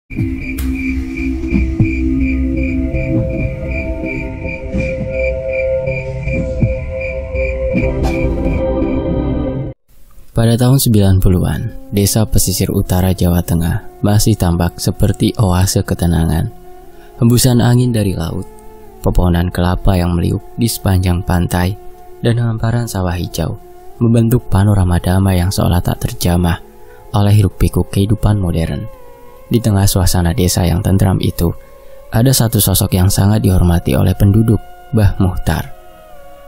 Pada tahun 90-an, desa pesisir utara Jawa Tengah masih tampak seperti oase ketenangan. Hembusan angin dari laut, pepohonan kelapa yang meliuk di sepanjang pantai, dan hamparan sawah hijau membentuk panorama damai yang seolah tak terjamah oleh hiruk-pikuk kehidupan modern. Di tengah suasana desa yang tentram itu, ada satu sosok yang sangat dihormati oleh penduduk, Mbah Muhtar.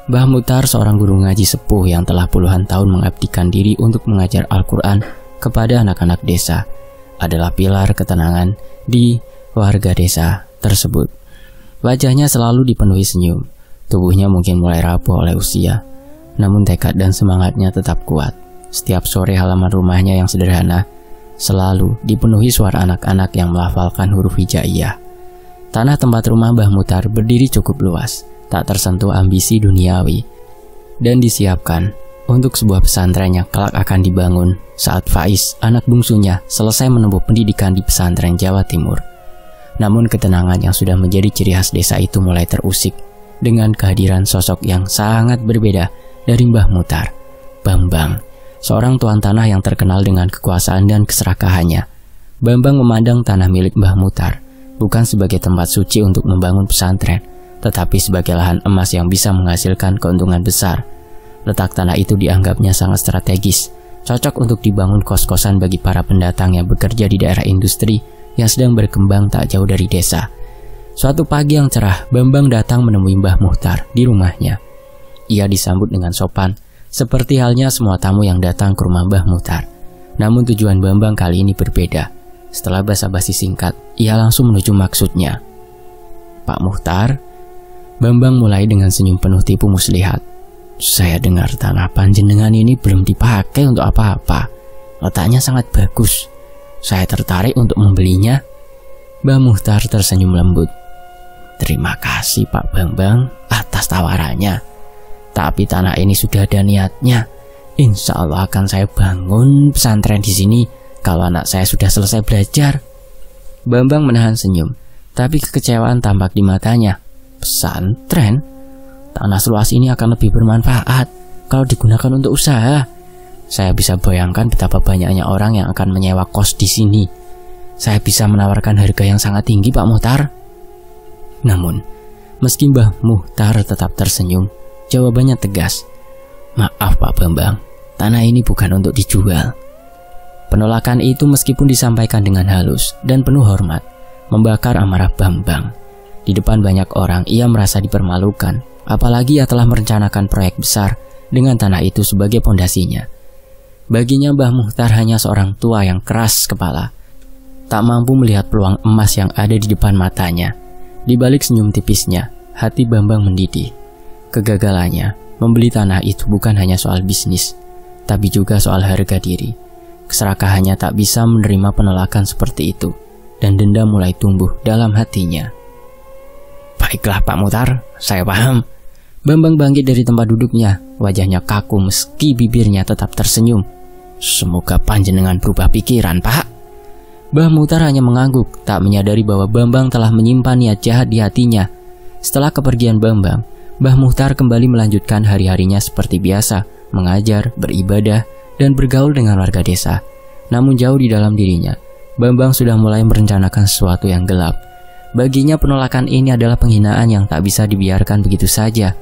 Mbah Muhtar seorang guru ngaji sepuh yang telah puluhan tahun mengabdikan diri untuk mengajar Al-Quran kepada anak-anak desa, adalah pilar ketenangan di warga desa tersebut. Wajahnya selalu dipenuhi senyum, tubuhnya mungkin mulai rapuh oleh usia, namun tekad dan semangatnya tetap kuat. Setiap sore halaman rumahnya yang sederhana selalu dipenuhi suara anak-anak yang melafalkan huruf hijaiyah. Tanah tempat rumah Mbah Muhtar berdiri cukup luas, tak tersentuh ambisi duniawi, dan disiapkan untuk sebuah pesantren yang kelak akan dibangun saat Faiz, anak bungsunya, selesai menempuh pendidikan di pesantren Jawa Timur. Namun ketenangan yang sudah menjadi ciri khas desa itu mulai terusik dengan kehadiran sosok yang sangat berbeda dari Mbah Muhtar, Bambang, seorang tuan tanah yang terkenal dengan kekuasaan dan keserakahannya. Bambang memandang tanah milik Mbah Muhtar bukan sebagai tempat suci untuk membangun pesantren, tetapi sebagai lahan emas yang bisa menghasilkan keuntungan besar. Letak tanah itu dianggapnya sangat strategis, cocok untuk dibangun kos-kosan bagi para pendatang yang bekerja di daerah industri yang sedang berkembang tak jauh dari desa. Suatu pagi yang cerah, Bambang datang menemui Mbah Muhtar di rumahnya. Ia disambut dengan sopan, seperti halnya semua tamu yang datang ke rumah Mbah Muhtar. Namun tujuan Bambang kali ini berbeda. Setelah basa-basi singkat, ia langsung menuju maksudnya. "Pak Muhtar," Bambang mulai dengan senyum penuh tipu muslihat. "Saya dengar tanah panjenengan ini belum dipakai untuk apa-apa. Letaknya sangat bagus. Saya tertarik untuk membelinya." Mbah Muhtar tersenyum lembut. "Terima kasih Pak Bambang atas tawarannya. Tapi tanah ini sudah ada niatnya. Insya Allah akan saya bangun pesantren di sini kalau anak saya sudah selesai belajar." Bambang menahan senyum, tapi kekecewaan tampak di matanya. "Pesantren? Tanah seluas ini akan lebih bermanfaat kalau digunakan untuk usaha. Saya bisa bayangkan betapa banyaknya orang yang akan menyewa kos di sini. Saya bisa menawarkan harga yang sangat tinggi, Pak Muhtar." Namun, meski Mbah Muhtar tetap tersenyum, jawabannya tegas. "Maaf Pak Bambang, tanah ini bukan untuk dijual." Penolakan itu meskipun disampaikan dengan halus dan penuh hormat, membakar amarah Bambang. Di depan banyak orang, ia merasa dipermalukan, apalagi ia telah merencanakan proyek besar dengan tanah itu sebagai pondasinya. Baginya Mbah Muhtar hanya seorang tua yang keras kepala, tak mampu melihat peluang emas yang ada di depan matanya. Di balik senyum tipisnya, hati Bambang mendidih. Kegagalannya membeli tanah itu bukan hanya soal bisnis, tapi juga soal harga diri. Keserakahannya tak bisa menerima penolakan seperti itu, dan dendam mulai tumbuh dalam hatinya. "Baiklah Pak Muhtar, saya paham." Bambang bangkit dari tempat duduknya, wajahnya kaku meski bibirnya tetap tersenyum. "Semoga panjenengan berubah pikiran, Pak." Mbah Muhtar hanya mengangguk, tak menyadari bahwa Bambang telah menyimpan niat jahat di hatinya. Setelah kepergian Bambang, Mbah Muhtar kembali melanjutkan hari-harinya seperti biasa, mengajar, beribadah, dan bergaul dengan warga desa. Namun jauh di dalam dirinya, Bambang sudah mulai merencanakan sesuatu yang gelap. Baginya penolakan ini adalah penghinaan yang tak bisa dibiarkan begitu saja.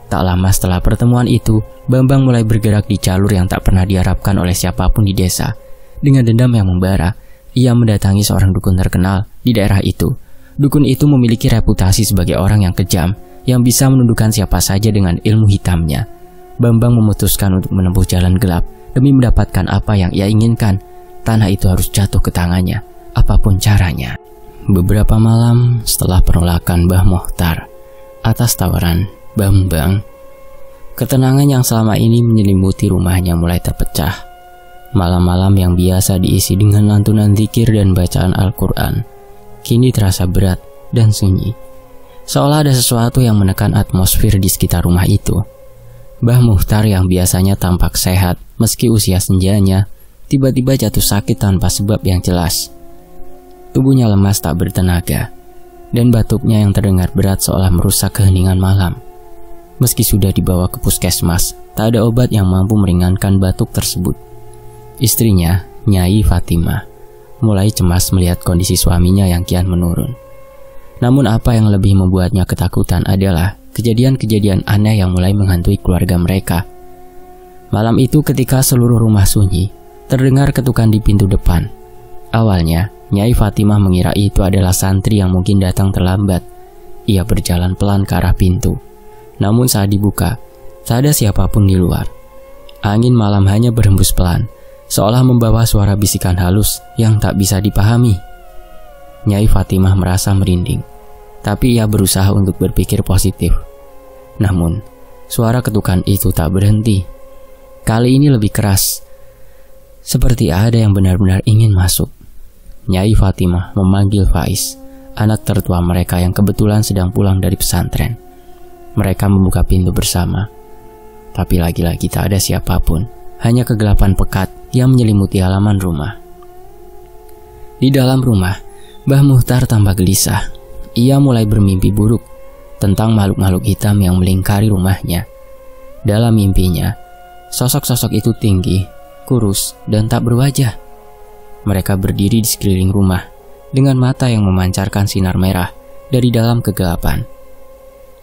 Tak lama setelah pertemuan itu, Bambang mulai bergerak di jalur yang tak pernah diharapkan oleh siapapun di desa. Dengan dendam yang membara, ia mendatangi seorang dukun terkenal di daerah itu. Dukun itu memiliki reputasi sebagai orang yang kejam, yang bisa menundukkan siapa saja dengan ilmu hitamnya. Bambang memutuskan untuk menempuh jalan gelap demi mendapatkan apa yang ia inginkan. Tanah itu harus jatuh ke tangannya, apapun caranya. Beberapa malam setelah penolakan Mbah Muhtar atas tawaran Bambang, ketenangan yang selama ini menyelimuti rumahnya mulai terpecah. Malam-malam yang biasa diisi dengan lantunan zikir dan bacaan Al-Quran, kini terasa berat dan sunyi. Seolah ada sesuatu yang menekan atmosfer di sekitar rumah itu. Mbah Muhtar yang biasanya tampak sehat meski usia senjanya, tiba-tiba jatuh sakit tanpa sebab yang jelas. Tubuhnya lemas tak bertenaga, dan batuknya yang terdengar berat seolah merusak keheningan malam. Meski sudah dibawa ke puskesmas, tak ada obat yang mampu meringankan batuk tersebut. Istrinya, Nyai Fatimah, mulai cemas melihat kondisi suaminya yang kian menurun. Namun apa yang lebih membuatnya ketakutan adalah kejadian-kejadian aneh yang mulai menghantui keluarga mereka. Malam itu ketika seluruh rumah sunyi, terdengar ketukan di pintu depan. Awalnya, Nyai Fatimah mengira itu adalah santri yang mungkin datang terlambat. Ia berjalan pelan ke arah pintu. Namun saat dibuka, tak ada siapapun di luar. Angin malam hanya berhembus pelan, seolah membawa suara bisikan halus yang tak bisa dipahami. Nyai Fatimah merasa merinding, tapi ia berusaha untuk berpikir positif. Namun, suara ketukan itu tak berhenti. Kali ini lebih keras, seperti ada yang benar-benar ingin masuk. Nyai Fatimah memanggil Faiz, anak tertua mereka yang kebetulan sedang pulang dari pesantren. Mereka membuka pintu bersama, tapi lagi-lagi tak ada siapapun, hanya kegelapan pekat yang menyelimuti halaman rumah. Di dalam rumah, Mbah Muhtar tampak gelisah. Ia mulai bermimpi buruk tentang makhluk-makhluk hitam yang melingkari rumahnya. Dalam mimpinya, sosok-sosok itu tinggi, kurus, dan tak berwajah. Mereka berdiri di sekeliling rumah dengan mata yang memancarkan sinar merah dari dalam kegelapan.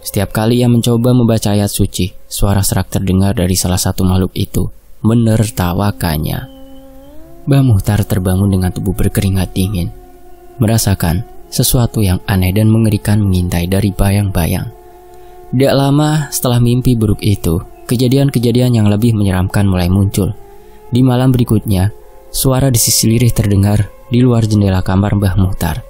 Setiap kali ia mencoba membaca ayat suci, suara serak terdengar dari salah satu makhluk itu menertawakannya. Mbah Muhtar terbangun dengan tubuh berkeringat dingin, merasakan sesuatu yang aneh dan mengerikan mengintai dari bayang-bayang. Tidak lama setelah mimpi buruk itu, kejadian-kejadian yang lebih menyeramkan mulai muncul. Di malam berikutnya, suara desisi lirih terdengar di luar jendela kamar Mbah Muhtar.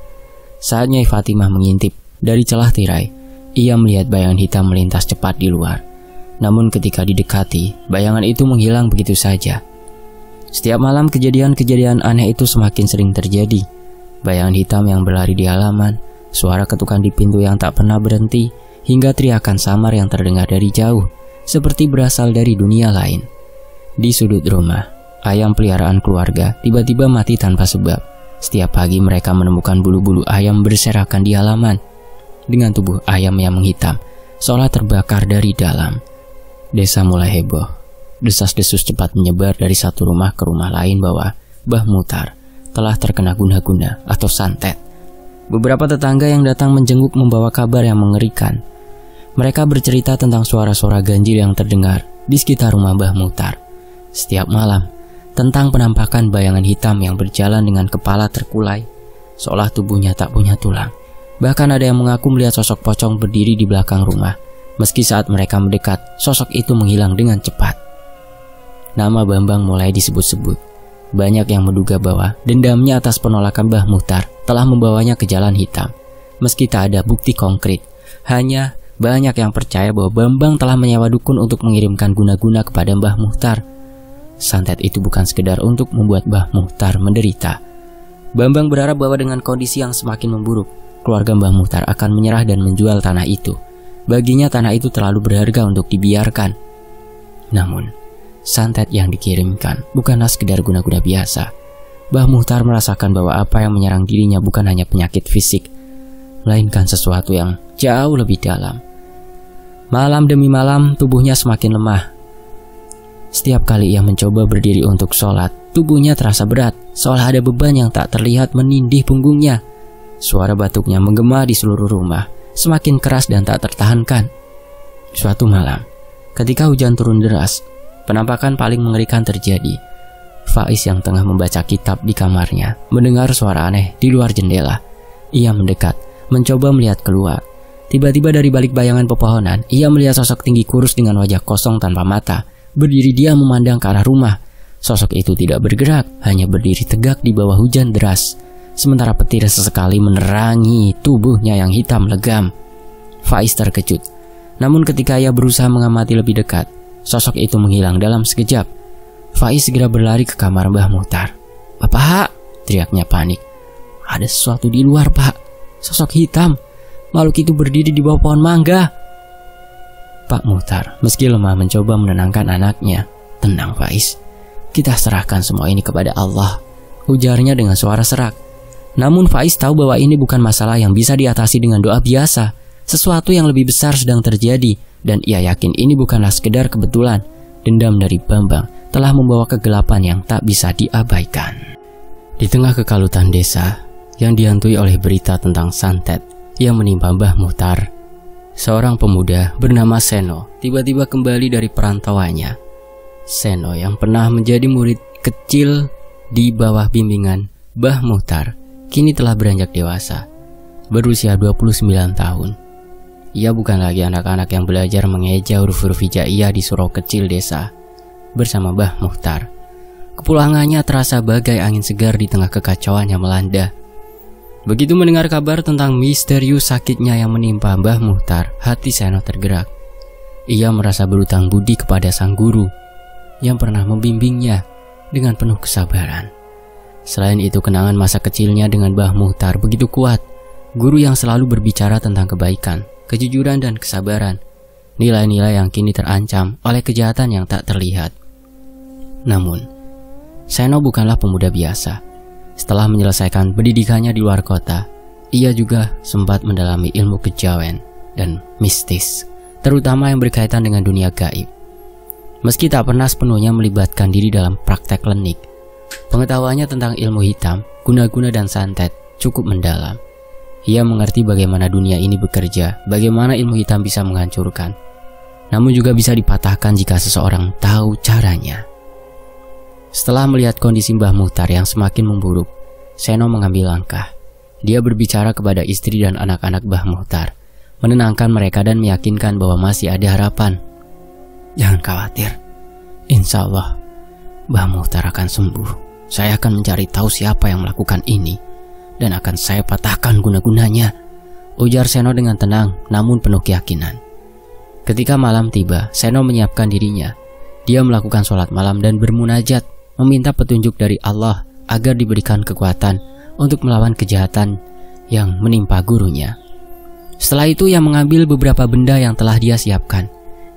Saat Nyai Fatimah mengintip dari celah tirai, ia melihat bayangan hitam melintas cepat di luar. Namun ketika didekati, bayangan itu menghilang begitu saja. Setiap malam kejadian-kejadian aneh itu semakin sering terjadi. Bayangan hitam yang berlari di halaman, suara ketukan di pintu yang tak pernah berhenti, hingga teriakan samar yang terdengar dari jauh, seperti berasal dari dunia lain. Di sudut rumah, ayam peliharaan keluarga tiba-tiba mati tanpa sebab. Setiap pagi mereka menemukan bulu-bulu ayam berserakan di halaman, dengan tubuh ayam yang menghitam, seolah terbakar dari dalam. Desa mulai heboh. Desas-desus cepat menyebar dari satu rumah ke rumah lain bahwa Mbah Muhtar telah terkena guna-guna atau santet. Beberapa tetangga yang datang menjenguk membawa kabar yang mengerikan. Mereka bercerita tentang suara-suara ganjil yang terdengar di sekitar rumah Mbah Muhtar setiap malam, tentang penampakan bayangan hitam yang berjalan dengan kepala terkulai, seolah tubuhnya tak punya tulang. Bahkan ada yang mengaku melihat sosok pocong berdiri di belakang rumah. Meski saat mereka mendekat, sosok itu menghilang dengan cepat. Nama Bambang mulai disebut-sebut. Banyak yang menduga bahwa dendamnya atas penolakan Mbah Muhtar telah membawanya ke jalan hitam. Meski tak ada bukti konkret, hanya banyak yang percaya bahwa Bambang telah menyewa dukun untuk mengirimkan guna-guna kepada Mbah Muhtar. Santet itu bukan sekedar untuk membuat Mbah Muhtar menderita. Bambang berharap bahwa dengan kondisi yang semakin memburuk, keluarga Mbah Muhtar akan menyerah dan menjual tanah itu. Baginya tanah itu terlalu berharga untuk dibiarkan. Namun, santet yang dikirimkan bukanlah sekedar guna-guna biasa. Mbah Muhtar merasakan bahwa apa yang menyerang dirinya bukan hanya penyakit fisik, melainkan sesuatu yang jauh lebih dalam. Malam demi malam, tubuhnya semakin lemah. Setiap kali ia mencoba berdiri untuk sholat, tubuhnya terasa berat, seolah ada beban yang tak terlihat menindih punggungnya. Suara batuknya menggema di seluruh rumah, semakin keras dan tak tertahankan. Suatu malam, ketika hujan turun deras, penampakan paling mengerikan terjadi. Faiz yang tengah membaca kitab di kamarnya mendengar suara aneh di luar jendela. Ia mendekat, mencoba melihat keluar. Tiba-tiba dari balik bayangan pepohonan, ia melihat sosok tinggi kurus dengan wajah kosong tanpa mata, berdiri diam memandang ke arah rumah. Sosok itu tidak bergerak, hanya berdiri tegak di bawah hujan deras. Sementara petir sesekali menerangi tubuhnya yang hitam legam. Faiz terkejut. Namun ketika ia berusaha mengamati lebih dekat, sosok itu menghilang dalam sekejap. Faiz segera berlari ke kamar Mbah Muhtar. "Bapak!" teriaknya panik. "Ada sesuatu di luar, Pak. Sosok hitam. Makhluk itu berdiri di bawah pohon mangga." Pak Muhtar meski lemah mencoba menenangkan anaknya. "Tenang, Faiz. Kita serahkan semua ini kepada Allah," ujarnya dengan suara serak. Namun Faiz tahu bahwa ini bukan masalah yang bisa diatasi dengan doa biasa. Sesuatu yang lebih besar sedang terjadi, dan ia yakin ini bukanlah sekedar kebetulan. Dendam dari Bambang telah membawa kegelapan yang tak bisa diabaikan. Di tengah kekalutan desa yang dihantui oleh berita tentang santet yang menimpa Mbah Muhtar, seorang pemuda bernama Seno tiba-tiba kembali dari perantauannya. Seno yang pernah menjadi murid kecil di bawah bimbingan Mbah Muhtar kini telah beranjak dewasa, berusia 29 tahun. Ia bukan lagi anak-anak yang belajar mengeja huruf-huruf hijaiyah di surau kecil desa bersama Mbah Muhtar. Kepulangannya terasa bagai angin segar di tengah kekacauan yang melanda. Begitu mendengar kabar tentang misterius sakitnya yang menimpa Mbah Muhtar, hati Seno tergerak. Ia merasa berutang budi kepada sang guru yang pernah membimbingnya dengan penuh kesabaran. Selain itu, kenangan masa kecilnya dengan Mbah Muhtar begitu kuat. Guru yang selalu berbicara tentang kebaikan, kejujuran dan kesabaran. Nilai-nilai yang kini terancam oleh kejahatan yang tak terlihat. Namun, Seno bukanlah pemuda biasa. Setelah menyelesaikan pendidikannya di luar kota, ia juga sempat mendalami ilmu kejawen dan mistis, terutama yang berkaitan dengan dunia gaib. Meski tak pernah sepenuhnya melibatkan diri dalam praktek klinik, pengetahuannya tentang ilmu hitam, guna-guna dan santet cukup mendalam. Ia mengerti bagaimana dunia ini bekerja, bagaimana ilmu hitam bisa menghancurkan, namun juga bisa dipatahkan jika seseorang tahu caranya. Setelah melihat kondisi Mbah Muhtar yang semakin memburuk, Seno mengambil langkah. Dia berbicara kepada istri dan anak-anak Mbah Muhtar, menenangkan mereka dan meyakinkan bahwa masih ada harapan. Jangan khawatir, insya Allah Mbah Muhtar akan sembuh. Saya akan mencari tahu siapa yang melakukan ini, dan akan saya patahkan guna-gunanya, ujar Seno dengan tenang namun penuh keyakinan. Ketika malam tiba, Seno menyiapkan dirinya. Dia melakukan sholat malam dan bermunajat, meminta petunjuk dari Allah agar diberikan kekuatan untuk melawan kejahatan yang menimpa gurunya. Setelah itu ia mengambil beberapa benda yang telah dia siapkan.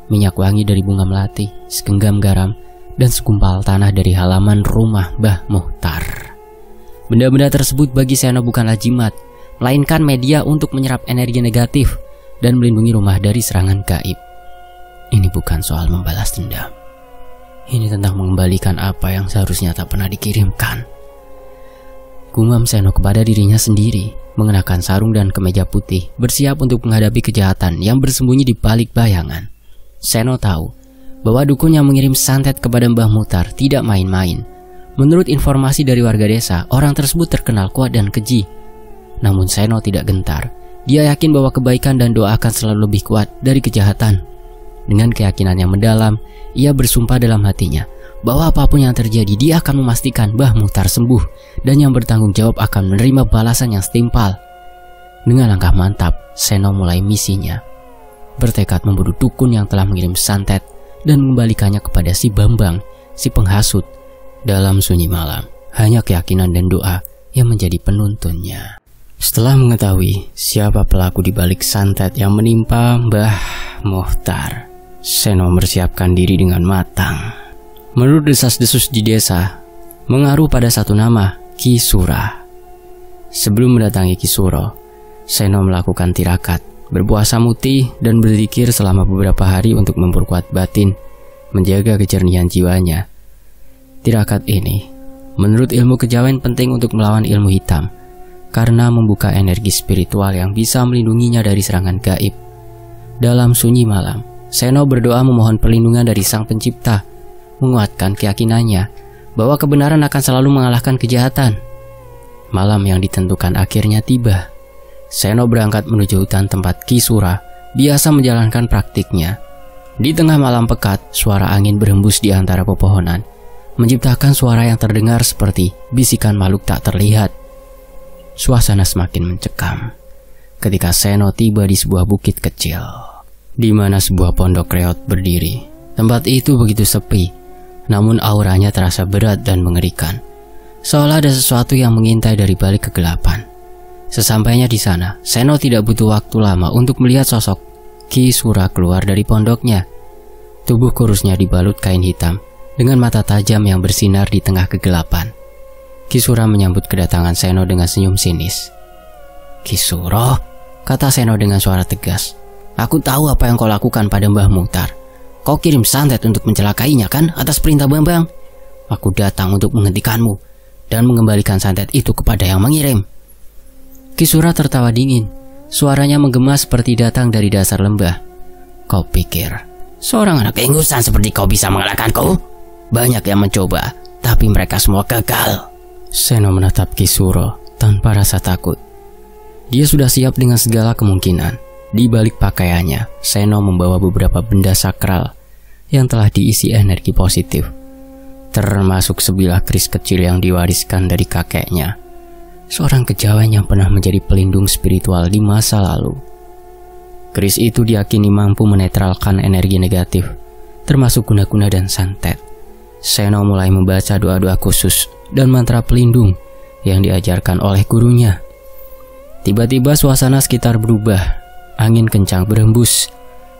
Minyak wangi dari bunga melati, segenggam garam, dan segumpal tanah dari halaman rumah Mbah Muhtar. Benda-benda tersebut bagi Seno bukanlah jimat, melainkan media untuk menyerap energi negatif dan melindungi rumah dari serangan gaib. Ini bukan soal membalas dendam. Ini tentang mengembalikan apa yang seharusnya tak pernah dikirimkan. Gumam Seno kepada dirinya sendiri, mengenakan sarung dan kemeja putih, bersiap untuk menghadapi kejahatan yang bersembunyi di balik bayangan. Seno tahu bahwa dukun yang mengirim santet kepada Mbah Muhtar tidak main-main. Menurut informasi dari warga desa, orang tersebut terkenal kuat dan keji. Namun Seno tidak gentar. Dia yakin bahwa kebaikan dan doa akan selalu lebih kuat dari kejahatan. Dengan keyakinan yang mendalam, ia bersumpah dalam hatinya bahwa apapun yang terjadi, dia akan memastikan Mbah Muhtar sembuh dan yang bertanggung jawab akan menerima balasan yang setimpal. Dengan langkah mantap, Seno mulai misinya. Bertekad membunuh dukun yang telah mengirim santet dan mengembalikannya kepada si Bambang, si penghasut. Dalam sunyi malam, hanya keyakinan dan doa yang menjadi penuntunnya. Setelah mengetahui siapa pelaku di balik santet yang menimpa Mbah Muhtar, Seno mempersiapkan diri dengan matang. Menurut desas-desus di desa, mengaruh pada satu nama, Ki Sura. Sebelum mendatangi Ki Suro, Seno melakukan tirakat, berpuasa mutih dan berzikir selama beberapa hari untuk memperkuat batin, menjaga kejernihan jiwanya. Tirakat ini, menurut ilmu kejawen, penting untuk melawan ilmu hitam, karena membuka energi spiritual yang bisa melindunginya dari serangan gaib. Dalam sunyi malam, Seno berdoa memohon perlindungan dari Sang Pencipta, menguatkan keyakinannya bahwa kebenaran akan selalu mengalahkan kejahatan. Malam yang ditentukan akhirnya tiba. Seno berangkat menuju hutan tempat Ki Sura biasa menjalankan praktiknya. Di tengah malam pekat, suara angin berhembus di antara pepohonan, menciptakan suara yang terdengar seperti bisikan makhluk tak terlihat. Suasana semakin mencekam ketika Seno tiba di sebuah bukit kecil, di mana sebuah pondok reot berdiri. Tempat itu begitu sepi, namun auranya terasa berat dan mengerikan, seolah ada sesuatu yang mengintai dari balik kegelapan. Sesampainya di sana, Seno tidak butuh waktu lama untuk melihat sosok Ki Sura keluar dari pondoknya. Tubuh kurusnya dibalut kain hitam dengan mata tajam yang bersinar di tengah kegelapan. Kisura menyambut kedatangan Seno dengan senyum sinis. "Kisuro," kata Seno dengan suara tegas. "Aku tahu apa yang kau lakukan pada Mbah Muhtar. Kau kirim santet untuk mencelakainya kan atas perintah Bambang? Aku datang untuk menghentikanmu dan mengembalikan santet itu kepada yang mengirim." Kisura tertawa dingin. Suaranya menggema seperti datang dari dasar lembah. "Kau pikir seorang anak ingusan seperti kau bisa mengalahkanku? Banyak yang mencoba, tapi mereka semua gagal." Seno menatap Kisuro tanpa rasa takut. Dia sudah siap dengan segala kemungkinan. Di balik pakaiannya, Seno membawa beberapa benda sakral yang telah diisi energi positif, termasuk sebilah keris kecil yang diwariskan dari kakeknya, seorang kejawen yang pernah menjadi pelindung spiritual di masa lalu. Keris itu diyakini mampu menetralkan energi negatif, termasuk guna-guna dan santet. Seno mulai membaca doa-doa khusus dan mantra pelindung yang diajarkan oleh gurunya. Tiba-tiba suasana sekitar berubah. Angin kencang berhembus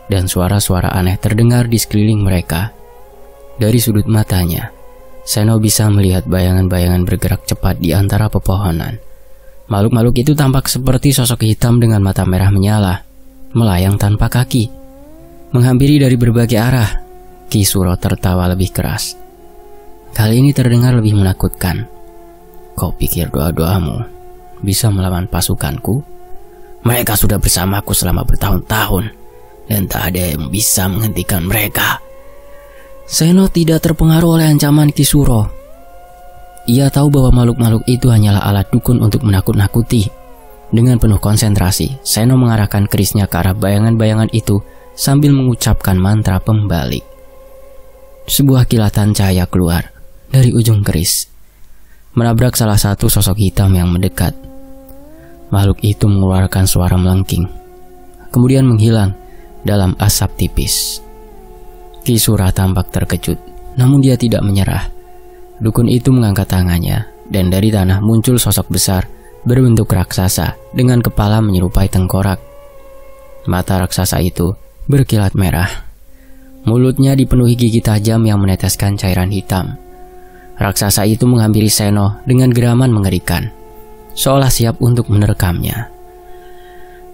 dan suara-suara aneh terdengar di sekeliling mereka. Dari sudut matanya, Seno bisa melihat bayangan-bayangan bergerak cepat di antara pepohonan. Makhluk-makhluk itu tampak seperti sosok hitam dengan mata merah menyala, melayang tanpa kaki, menghampiri dari berbagai arah. Kisuro tertawa lebih keras. Kali ini terdengar lebih menakutkan. "Kau pikir doa-doamu bisa melawan pasukanku? Mereka sudah bersamaku selama bertahun-tahun dan tak ada yang bisa menghentikan mereka." Seno tidak terpengaruh oleh ancaman Kisuro. Ia tahu bahwa makhluk-makhluk itu hanyalah alat dukun untuk menakut-nakuti. Dengan penuh konsentrasi, Seno mengarahkan kerisnya ke arah bayangan-bayangan itu sambil mengucapkan mantra pembalik. Sebuah kilatan cahaya keluar dari ujung keris, menabrak salah satu sosok hitam yang mendekat. Makhluk itu mengeluarkan suara melengking, kemudian menghilang dalam asap tipis. Kisura tampak terkejut, namun dia tidak menyerah. Dukun itu mengangkat tangannya, dan dari tanah muncul sosok besar berbentuk raksasa dengan kepala menyerupai tengkorak. Mata raksasa itu berkilat merah. Mulutnya dipenuhi gigi tajam yang meneteskan cairan hitam. Raksasa itu menghampiri Seno dengan geraman mengerikan, seolah siap untuk menerkamnya.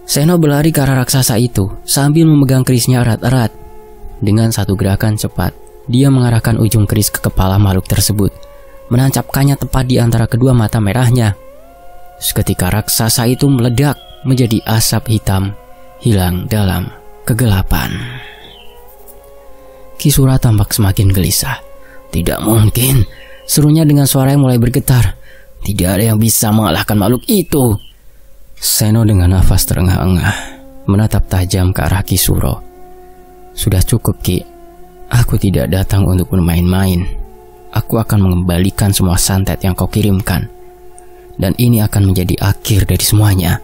Seno berlari ke arah raksasa itu sambil memegang kerisnya erat-erat. Dengan satu gerakan cepat, dia mengarahkan ujung keris ke kepala makhluk tersebut, menancapkannya tepat di antara kedua mata merahnya. Seketika raksasa itu meledak menjadi asap hitam, hilang dalam kegelapan. Kisura tampak semakin gelisah. "Tidak mungkin," serunya dengan suara yang mulai bergetar. "Tidak ada yang bisa mengalahkan makhluk itu." Seno dengan nafas terengah-engah menatap tajam ke arah Kisuro. "Sudah cukup, Ki. Aku tidak datang untuk bermain-main. Aku akan mengembalikan semua santet yang kau kirimkan. Dan ini akan menjadi akhir dari semuanya."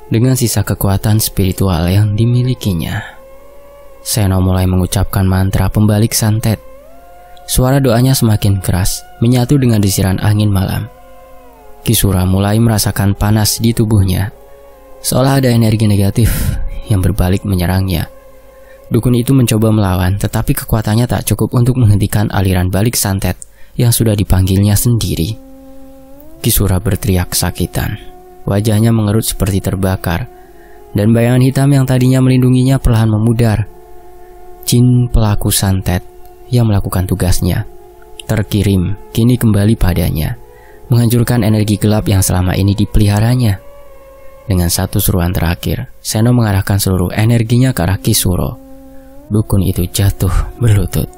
Dengan sisa kekuatan spiritual yang dimilikinya, Seno mulai mengucapkan mantra pembalik santet. Suara doanya semakin keras, menyatu dengan desiran angin malam. Kisura mulai merasakan panas di tubuhnya, seolah ada energi negatif yang berbalik menyerangnya. Dukun itu mencoba melawan, tetapi kekuatannya tak cukup untuk menghentikan aliran balik santet yang sudah dipanggilnya sendiri. Kisura berteriak kesakitan. Wajahnya mengerut seperti terbakar, dan bayangan hitam yang tadinya melindunginya perlahan memudar. Jin pelaku santet yang melakukan tugasnya terkirim kini kembali padanya, menghancurkan energi gelap yang selama ini dipeliharanya. Dengan satu seruan terakhir, Seno mengarahkan seluruh energinya ke arah Kisuro. Dukun itu jatuh berlutut.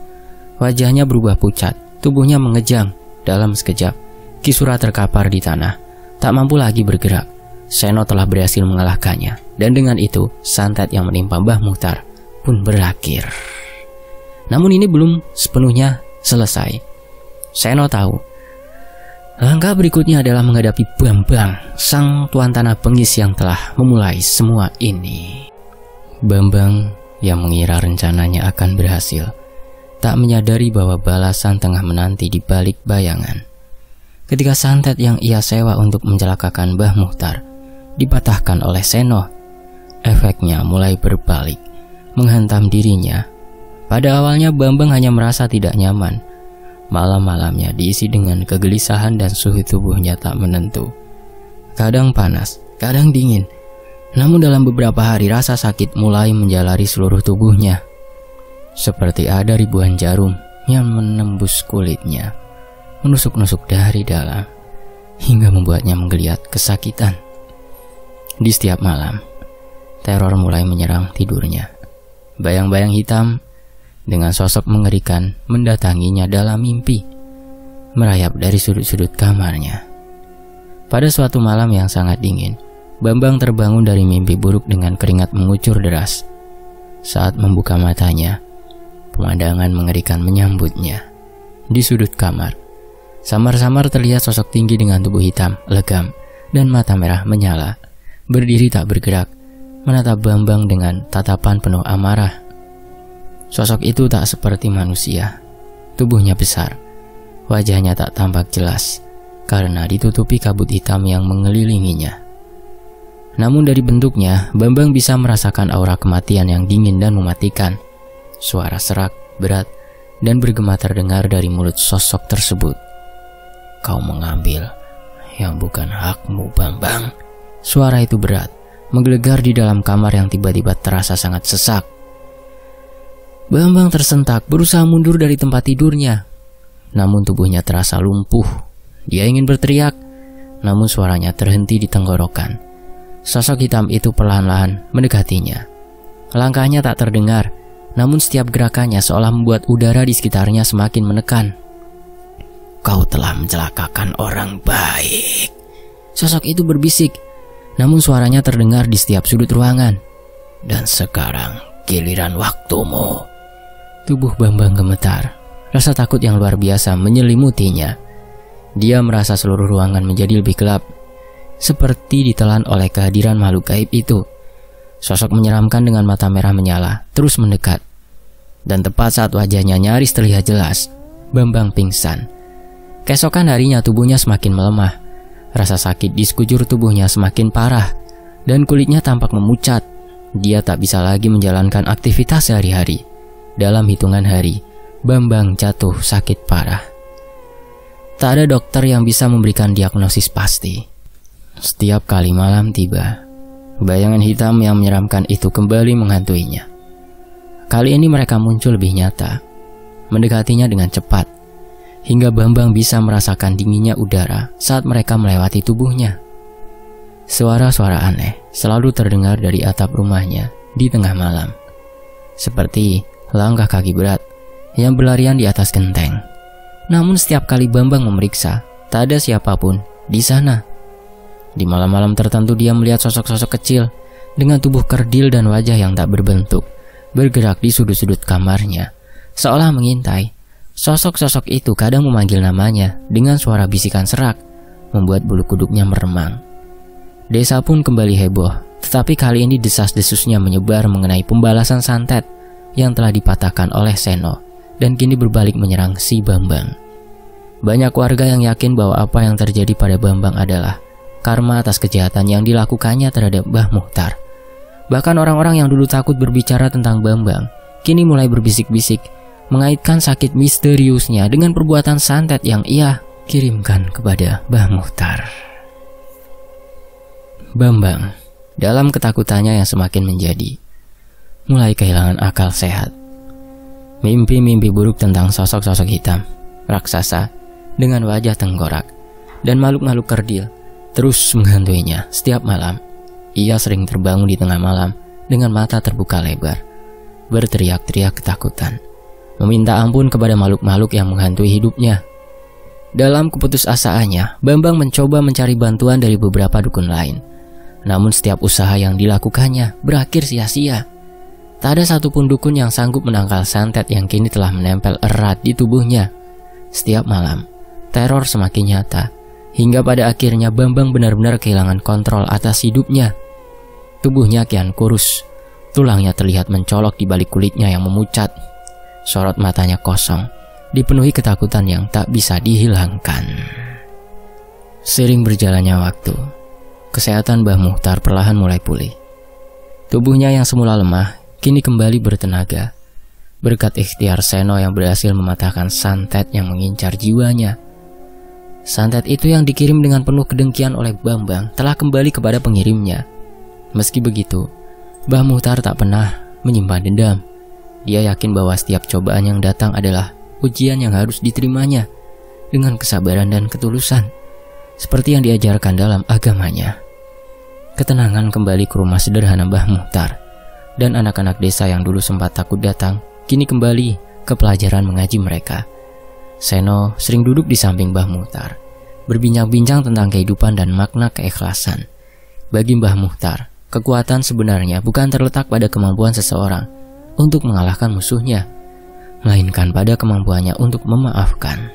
Wajahnya berubah pucat, tubuhnya mengejang. Dalam sekejap, Kisura terkapar di tanah, tak mampu lagi bergerak. Seno telah berhasil mengalahkannya, dan dengan itu, santet yang menimpa Mbah Muhtar pun berakhir. Namun ini belum sepenuhnya selesai. Seno tahu langkah berikutnya adalah menghadapi Bambang, sang tuan tanah bengis yang telah memulai semua ini. Bambang yang mengira rencananya akan berhasil, tak menyadari bahwa balasan tengah menanti di balik bayangan. Ketika santet yang ia sewa untuk mencelakakan Mbah Muhtar dipatahkan oleh Seno, efeknya mulai berbalik, menghantam dirinya. Pada awalnya Bambang hanya merasa tidak nyaman, Malam-malamnya diisi dengan kegelisahan dan suhu tubuhnya tak menentu. Kadang panas, kadang dingin. Namun dalam beberapa hari rasa sakit mulai menjalari seluruh tubuhnya. Seperti ada ribuan jarum yang menembus kulitnya, menusuk-nusuk dari dalam, hingga membuatnya menggeliat kesakitan. Di setiap malam, teror mulai menyerang tidurnya. Bayang-bayang hitam dengan sosok mengerikan mendatanginya dalam mimpi, merayap dari sudut-sudut kamarnya. Pada suatu malam yang sangat dingin, Bambang terbangun dari mimpi buruk dengan keringat mengucur deras. Saat membuka matanya, pemandangan mengerikan menyambutnya. Di sudut kamar, samar-samar terlihat sosok tinggi dengan tubuh hitam, legam, dan mata merah menyala, berdiri tak bergerak, menatap Bambang dengan tatapan penuh amarah. Sosok itu tak seperti manusia. Tubuhnya besar, wajahnya tak tampak jelas karena ditutupi kabut hitam yang mengelilinginya. Namun dari bentuknya, Bambang bisa merasakan aura kematian yang dingin dan mematikan. Suara serak, berat, dan bergema terdengar dari mulut sosok tersebut. "Kau mengambil yang bukan hakmu, Bambang." Suara itu berat, menggelegar di dalam kamar yang tiba-tiba terasa sangat sesak. Bambang tersentak, berusaha mundur dari tempat tidurnya. Namun tubuhnya terasa lumpuh. Dia ingin berteriak, namun suaranya terhenti di tenggorokan. Sosok hitam itu perlahan-lahan mendekatinya. Langkahnya tak terdengar, namun setiap gerakannya seolah membuat udara di sekitarnya semakin menekan. "Kau telah mencelakakan orang baik." Sosok itu berbisik, namun suaranya terdengar di setiap sudut ruangan. "Dan sekarang giliran waktumu." Tubuh Bambang gemetar. Rasa takut yang luar biasa menyelimutinya. Dia merasa seluruh ruangan menjadi lebih gelap, seperti ditelan oleh kehadiran makhluk gaib itu. Sosok menyeramkan dengan mata merah menyala terus mendekat. Dan tepat saat wajahnya nyaris terlihat jelas, Bambang pingsan. Keesokan harinya tubuhnya semakin melemah. Rasa sakit di sekujur tubuhnya semakin parah, dan kulitnya tampak memucat. Dia tak bisa lagi menjalankan aktivitas sehari-hari. Dalam hitungan hari, Bambang jatuh sakit parah. Tak ada dokter yang bisa memberikan diagnosis pasti. Setiap kali malam tiba, bayangan hitam yang menyeramkan itu kembali menghantuinya. Kali ini mereka muncul lebih nyata, mendekatinya dengan cepat, hingga Bambang bisa merasakan dinginnya udara saat mereka melewati tubuhnya. Suara-suara aneh selalu terdengar dari atap rumahnya di tengah malam, seperti langkah kaki berat yang berlarian di atas genteng. Namun setiap kali Bambang memeriksa, tak ada siapapun di sana. Di malam-malam tertentu dia melihat sosok-sosok kecil dengan tubuh kerdil dan wajah yang tak berbentuk bergerak di sudut-sudut kamarnya, seolah mengintai. Sosok-sosok itu kadang memanggil namanya dengan suara bisikan serak, membuat bulu kuduknya meremang. Desa pun kembali heboh, tetapi kali ini desas-desusnya menyebar mengenai pembalasan santet yang telah dipatahkan oleh Seno dan kini berbalik menyerang si Bambang. Banyak warga yang yakin bahwa apa yang terjadi pada Bambang adalah karma atas kejahatan yang dilakukannya terhadap Mbah Muhtar. Bahkan orang-orang yang dulu takut berbicara tentang Bambang kini mulai berbisik-bisik mengaitkan sakit misteriusnya dengan perbuatan santet yang ia kirimkan kepada Mbah Muhtar. Bambang, dalam ketakutannya yang semakin menjadi, mulai kehilangan akal sehat. Mimpi-mimpi buruk tentang sosok-sosok hitam, raksasa dengan wajah tengkorak, dan makhluk-makhluk kerdil terus menghantuinya setiap malam. Ia sering terbangun di tengah malam dengan mata terbuka lebar, berteriak-teriak ketakutan, meminta ampun kepada makhluk-makhluk yang menghantui hidupnya. Dalam keputusasaannya, Bambang mencoba mencari bantuan dari beberapa dukun lain. Namun setiap usaha yang dilakukannya berakhir sia-sia. Tak ada satupun dukun yang sanggup menangkal santet yang kini telah menempel erat di tubuhnya. Setiap malam, teror semakin nyata, hingga pada akhirnya Bambang benar-benar kehilangan kontrol atas hidupnya. Tubuhnya kian kurus, tulangnya terlihat mencolok di balik kulitnya yang memucat. Sorot matanya kosong, dipenuhi ketakutan yang tak bisa dihilangkan. Seiring berjalannya waktu, kesehatan Mbah Muhtar perlahan mulai pulih. Tubuhnya yang semula lemah kini kembali bertenaga. berkat ikhtiar Seno yang berhasil mematahkan santet yang mengincar jiwanya. Santet itu yang dikirim dengan penuh kedengkian oleh Bambang telah kembali kepada pengirimnya. Meski begitu, Mbah Muhtar tak pernah menyimpan dendam. Dia yakin bahwa setiap cobaan yang datang adalah ujian yang harus diterimanya dengan kesabaran dan ketulusan, seperti yang diajarkan dalam agamanya. Ketenangan kembali ke rumah sederhana Mbah Muhtar, dan anak-anak desa yang dulu sempat takut datang, kini kembali ke pelajaran mengaji mereka. Seno sering duduk di samping Mbah Muhtar, berbincang-bincang tentang kehidupan dan makna keikhlasan. Bagi Mbah Muhtar, kekuatan sebenarnya bukan terletak pada kemampuan seseorang untuk mengalahkan musuhnya, melainkan pada kemampuannya untuk memaafkan.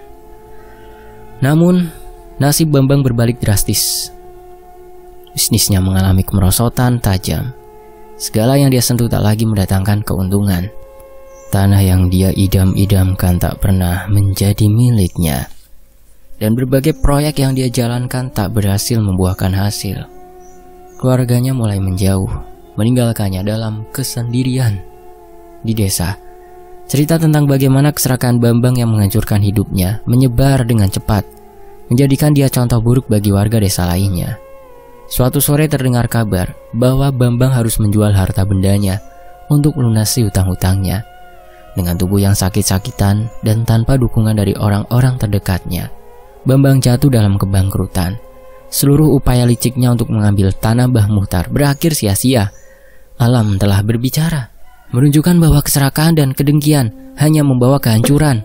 Namun, nasib Bambang berbalik drastis. Bisnisnya mengalami kemerosotan tajam. Segala yang dia sentuh tak lagi mendatangkan keuntungan. Tanah yang dia idam-idamkan tak pernah menjadi miliknya. Dan berbagai proyek yang dia jalankan tak berhasil membuahkan hasil. Keluarganya mulai menjauh, meninggalkannya dalam kesendirian. Di desa, cerita tentang bagaimana keserakahan Bambang yang menghancurkan hidupnya menyebar dengan cepat, menjadikan dia contoh buruk bagi warga desa lainnya. Suatu sore terdengar kabar bahwa Bambang harus menjual harta bendanya untuk melunasi hutang-hutangnya. Dengan tubuh yang sakit-sakitan dan tanpa dukungan dari orang-orang terdekatnya, Bambang jatuh dalam kebangkrutan. Seluruh upaya liciknya untuk mengambil tanah Mbah Muhtar berakhir sia-sia. Alam telah berbicara, menunjukkan bahwa keserakahan dan kedengkian hanya membawa kehancuran.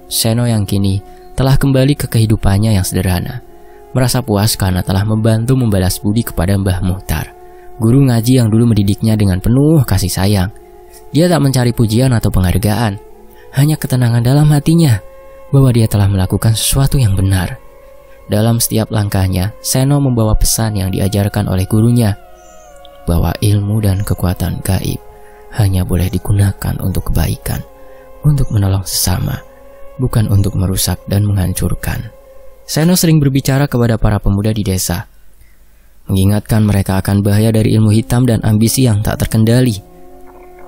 Seno yang kini telah kembali ke kehidupannya yang sederhana, merasa puas karena telah membantu membalas budi kepada Mbah Muhtar, guru ngaji yang dulu mendidiknya dengan penuh kasih sayang. Dia tak mencari pujian atau penghargaan, hanya ketenangan dalam hatinya bahwa dia telah melakukan sesuatu yang benar. Dalam setiap langkahnya, Seno membawa pesan yang diajarkan oleh gurunya, bahwa ilmu dan kekuatan gaib hanya boleh digunakan untuk kebaikan, untuk menolong sesama, bukan untuk merusak dan menghancurkan. Seno sering berbicara kepada para pemuda di desa, mengingatkan mereka akan bahaya dari ilmu hitam dan ambisi yang tak terkendali.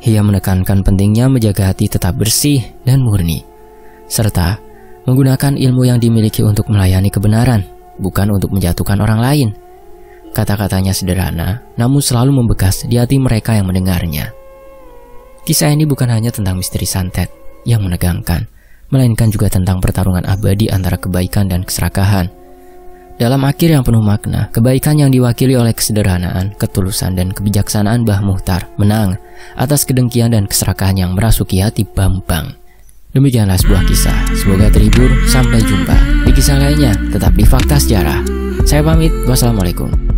Ia menekankan pentingnya menjaga hati tetap bersih dan murni, serta menggunakan ilmu yang dimiliki untuk melayani kebenaran, bukan untuk menjatuhkan orang lain. Kata-katanya sederhana, namun selalu membekas di hati mereka yang mendengarnya. Kisah ini bukan hanya tentang misteri santet yang menegangkan, melainkan juga tentang pertarungan abadi antara kebaikan dan keserakahan. Dalam akhir yang penuh makna, kebaikan yang diwakili oleh kesederhanaan, ketulusan, dan kebijaksanaan Mbah Muhtar menang atas kedengkian dan keserakahan yang merasuki hati Bambang. Demikianlah sebuah kisah. Semoga terhibur. Sampai jumpa di kisah lainnya. Tetap di Fakta Sejarah. Saya pamit. Wassalamualaikum.